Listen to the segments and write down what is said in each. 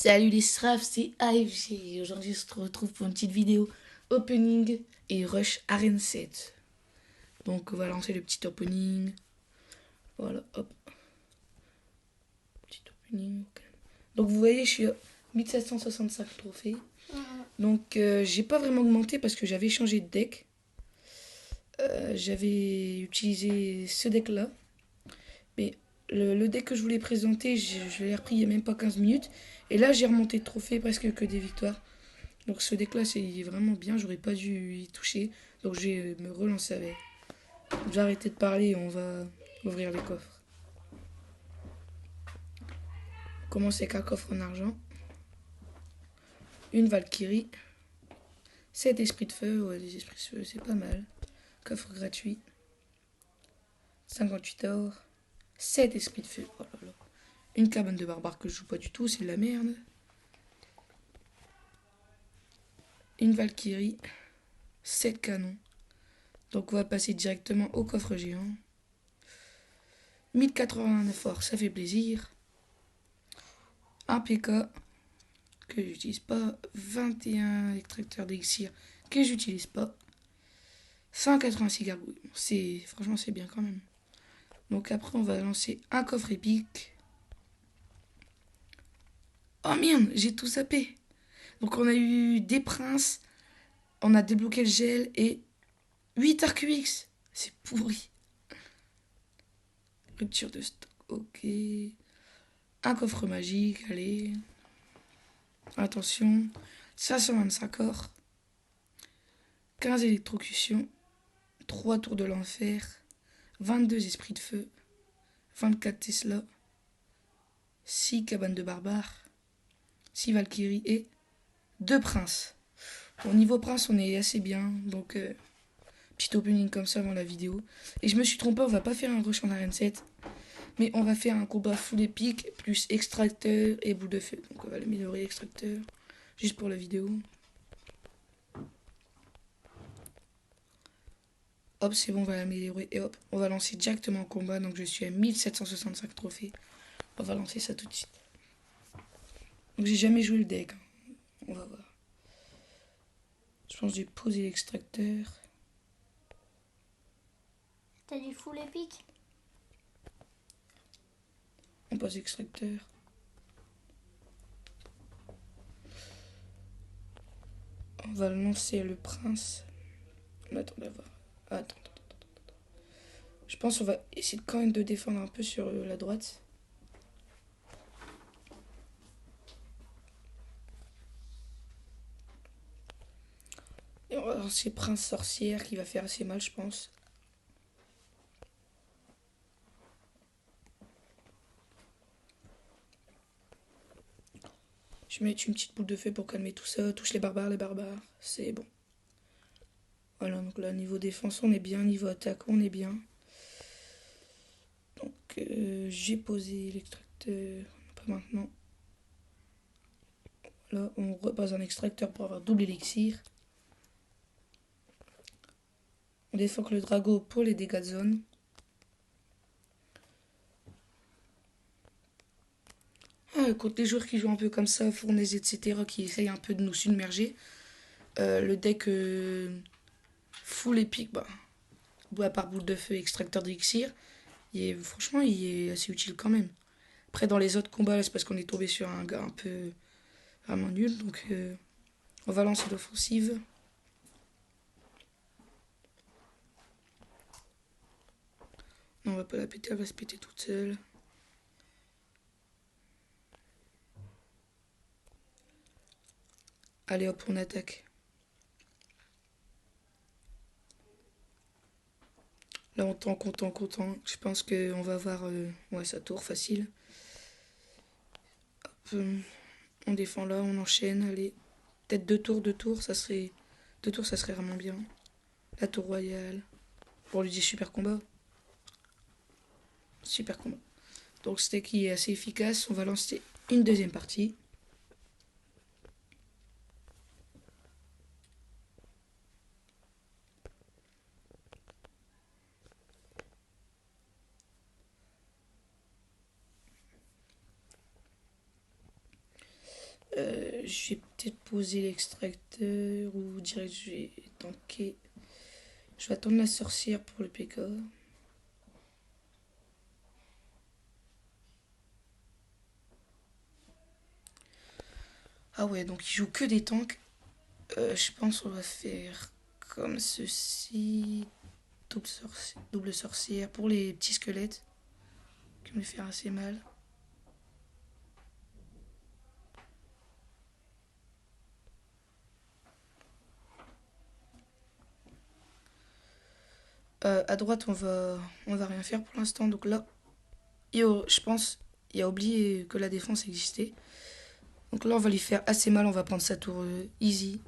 Salut les SRAF, c'est AFG. Aujourd'hui, on se retrouve pour une petite vidéo opening et rush Arène 7. Donc, on va lancer le petit opening. Voilà, hop. Petit opening. Ok. Donc, vous voyez, je suis à 1765 trophées. Donc, j'ai pas vraiment augmenté parce que j'avais changé de deck. J'avais utilisé ce deck-là. Mais le deck que je voulais présenter, je l'ai repris il y a même pas 15 minutes. Et là, j'ai remonté de trophées, presque que des victoires. Donc ce deck là c'est vraiment bien, j'aurais pas dû y toucher. Donc je vais me relancer avec. J'ai arrêté de parler et on va ouvrir les coffres. On commence avec un coffre en argent. Une Valkyrie. 7 esprits de feu, ouais les esprits de feu c'est pas mal. Coffre gratuit. 58 or. 7 esprits de feu, oh là là. Une cabane de barbare que je joue pas du tout, c'est de la merde. Une Valkyrie. 7 canons. Donc on va passer directement au coffre géant. 1089 or, ça fait plaisir. Un PK que j'utilise pas. 21 extracteurs d'élixir que j'utilise pas. 186 gargouilles. Franchement, c'est bien quand même. Donc après, on va lancer un coffre épique. Oh merde, j'ai tout sapé. Donc on a eu des princes. On a débloqué le gel et 8 ArcUX. C'est pourri. Rupture de stock. Ok. Un coffre magique, allez. Attention. 525 or. 15 électrocutions. 3 tours de l'enfer. 22 esprits de feu. 24 Tesla. 6 cabanes de barbares. 6 Valkyries et 2 princes. Au niveau prince, on est assez bien. Donc, petit opening comme ça avant la vidéo. Et je me suis trompé, on va pas faire un rush en arène 7. Mais on va faire un combat full épique, plus extracteur et boule de feu. Donc on va l'améliorer, extracteur. Juste pour la vidéo. Hop, c'est bon, on va l'améliorer. Et hop, on va lancer directement en combat. Donc je suis à 1765 trophées. On va lancer ça tout de suite. Donc j'ai jamais joué le deck. On va voir. Je pense que j'ai posé l'extracteur. T'as du full épique? On pose l'extracteur. On va lancer le prince. Attends, on va voir. Attends. Je pense qu'on va essayer quand même de défendre un peu sur la droite. Et on va lancer prince sorcière qui va faire assez mal, je pense. Je vais mettre une petite boule de feu pour calmer tout ça. Touche les barbares. C'est bon. Voilà, donc là, niveau défense, on est bien. Niveau attaque, on est bien. Donc, j'ai posé l'extracteur. Pas maintenant. Là, on repose un extracteur pour avoir double élixir. On défend que le drago pour les dégâts de zone. Contre les joueurs qui jouent un peu comme ça, fournaise, etc., qui essayent un peu de nous submerger, le deck full épique, à part boule de feu et extracteur d'élixir, franchement, il est assez utile quand même. Après, dans les autres combats, c'est parce qu'on est tombé sur un gars un peu vraiment nul, donc on va lancer l'offensive. Non, on va pas la péter, elle va se péter toute seule. Allez hop, on attaque. Là, on tend, content. Je pense qu'on va avoir sa tour facile. Hop, on défend là, on enchaîne. Allez, peut-être deux tours, ça serait. Deux tours, ça serait vraiment bien. La tour royale. Bon, on lui dit super combat. Super combat. Donc, c'était qui est assez efficace. On va lancer une deuxième partie. Je vais peut-être poser l'extracteur ou direct je vais tanker. Je vais attendre la sorcière pour le PK. Ah ouais, donc il joue que des tanks. Je pense qu'on va faire comme ceci. Double sorcière pour les petits squelettes qui vont lui faire assez mal. À droite, on va rien faire pour l'instant. Donc là, je pense, il a oublié que la défense existait. Donc là, on va lui faire assez mal. On va prendre sa tour easy.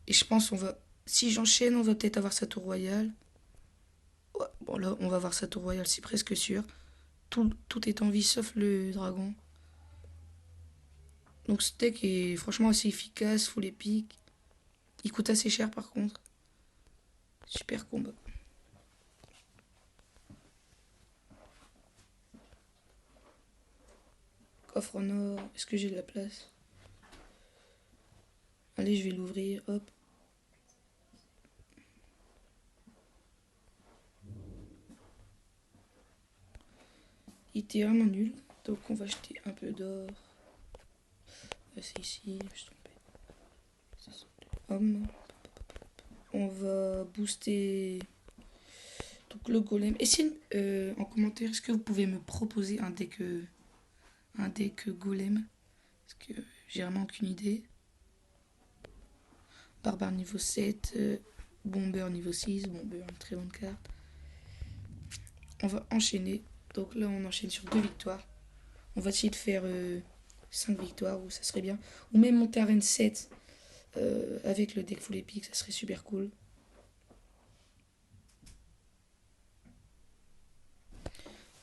Et je pense, si j'enchaîne, on va peut-être avoir sa tour royale. Ouais, bon, là, on va avoir sa tour royale, c'est presque sûr. Tout est en vie sauf le dragon. Donc ce deck est franchement assez efficace, full épique. Il coûte assez cher par contre. Super combat. Coffre en or, est-ce que j'ai de la place? Allez, je vais l'ouvrir, hop. Il était vraiment nul, donc on va acheter un peu d'or. C'est ici, je suis trompé. On va booster donc le golem. Et si en commentaire, est-ce que vous pouvez me proposer un deck golem? Parce que j'ai vraiment aucune idée. Barbare niveau 7, Bomber niveau 6, Bomber une très bonne carte. On va enchaîner. Donc là on enchaîne sur 2 victoires. On va essayer de faire 5 victoires, ou ça serait bien. Ou même monter à Rennes 7 avec le deck full épique, ça serait super cool.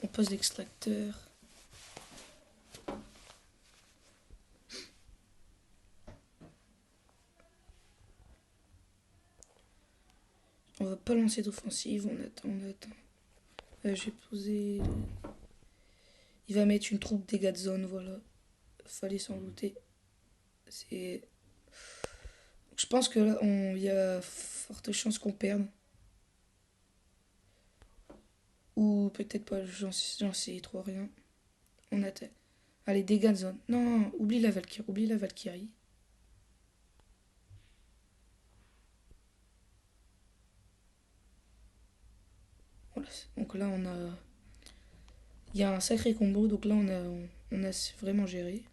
On pose l'extracteur. On va pas lancer d'offensive, on attend, on attend. Je vais poser. Il va mettre une troupe dégâts de zone, voilà. Fallait s'en douter. C'est. Je pense que là, il y a forte chance qu'on perde. Ou peut-être pas, j'en sais trop rien. On attaque. Allez, dégâts de zone. Non, oublie la Valkyrie. Oublie la Valkyrie. Voilà. Donc là, on a. Il y a un sacré combo, donc là, on a vraiment géré.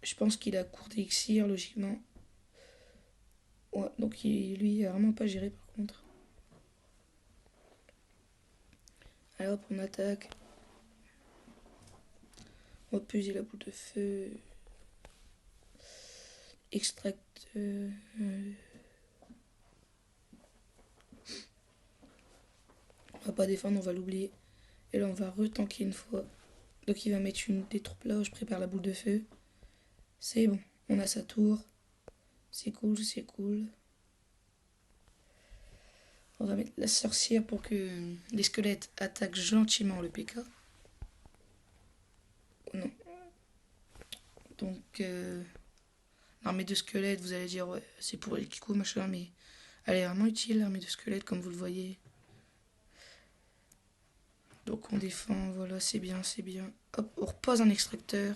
Je pense qu'il a court d'élixir, logiquement. Ouais, donc lui, il a vraiment pas géré par contre. Allez hop, on attaque. On va puiser la boule de feu. Extract. On va pas défendre, on va l'oublier. Et là, on va retanker une fois. Donc il va mettre une des troupes là où je prépare la boule de feu. C'est bon, on a sa tour. C'est cool, c'est cool. On va mettre la sorcière pour que les squelettes attaquent gentiment le PK. Oh non. Donc, l'armée de squelettes, vous allez dire, ouais, c'est pour les kikos, machin, mais elle est vraiment utile, l'armée de squelettes, comme vous le voyez. Donc, on défend, voilà, c'est bien, c'est bien. Hop, on repose un extracteur.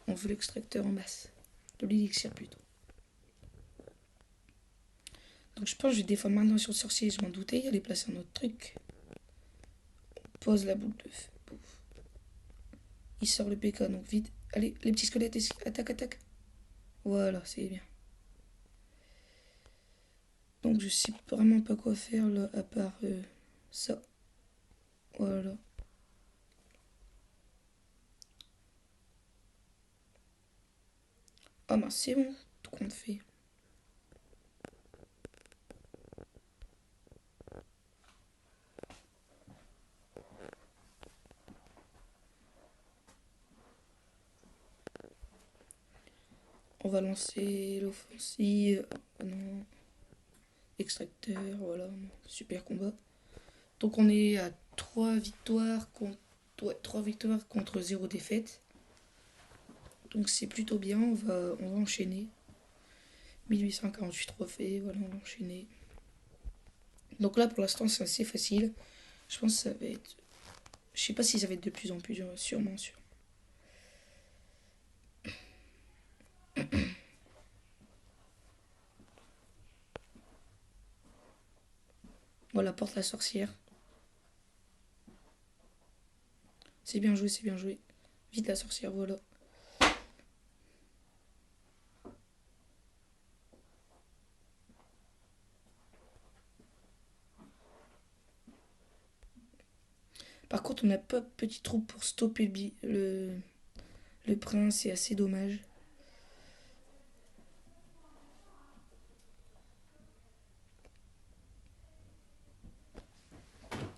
On veut l'extracteur en masse. De l'élixir plutôt. Donc, je pense que je vais défendre maintenant sur le sorcier, je m'en doutais, il allait placer un autre truc. On pose la boule de feu. Pouf. Il sort le PK, donc vite. Allez, les petits squelettes, attaque, attaque. Voilà, c'est bien. Donc je sais vraiment pas quoi faire là, à part ça. Voilà. Ah ben c'est bon, tout compte fait. On va lancer l'offensive. Non. Extracteur, voilà. Super combat. Donc on est à 3 victoires contre. Ouais, 3 victoires contre 0 défaite. Donc c'est plutôt bien, on va enchaîner. 1848 trophées, voilà, on va enchaîner. Donc là, pour l'instant, c'est assez facile. Je pense que ça va être... Je sais pas si ça va être de plus en plus dur, sûrement, sûr. Voilà, porte la sorcière. C'est bien joué, c'est bien joué. Vite la sorcière, voilà. Par contre, on n'a pas petit troupe pour stopper le prince, c'est assez dommage.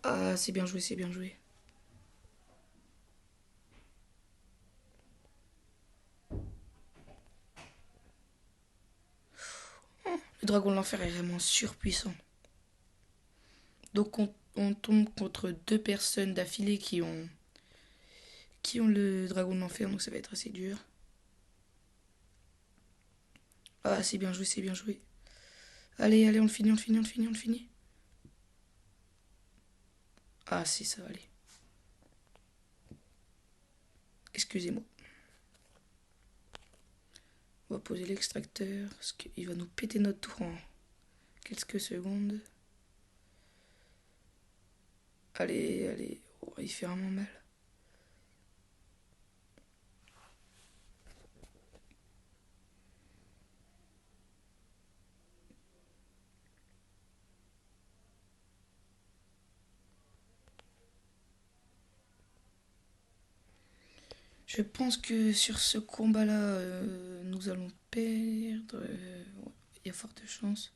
Ah, c'est bien joué, c'est bien joué. Le dragon de l'enfer est vraiment surpuissant. Donc on tombe contre deux personnes d'affilée qui ont le dragon de l'enfer, donc ça va être assez dur. Ah, c'est bien joué, c'est bien joué. Allez, allez, on le finit, on le finit, on le finit, on le finit. Ah, c'est ça, allez. Excusez-moi. On va poser l'extracteur, parce qu'il va nous péter notre tour en quelques secondes. Allez, allez. Oh, il fait vraiment mal. Je pense que sur ce combat-là, nous allons perdre. Il y a forte chance.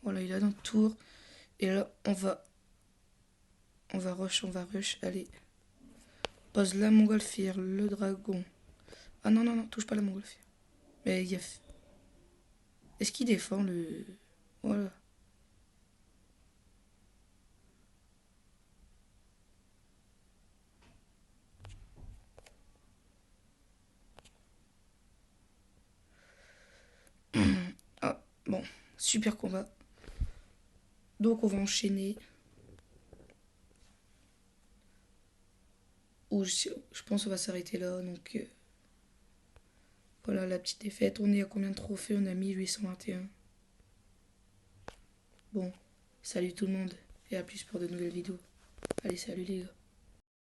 Voilà, il a notre tour. Et là, on va rush, on va rush. Allez. Pose la montgolfière, le dragon. Ah non, non, non, touche pas la montgolfière. Mais il y a... Est-ce qu'il défend le... Voilà. Ah, bon. Super combat. Donc on va enchaîner. Ou je pense qu'on va s'arrêter là. Donc voilà la petite défaite. On est à combien de trophées? On a 1821. Bon. Salut tout le monde. Et à plus pour de nouvelles vidéos. Allez, salut les gars.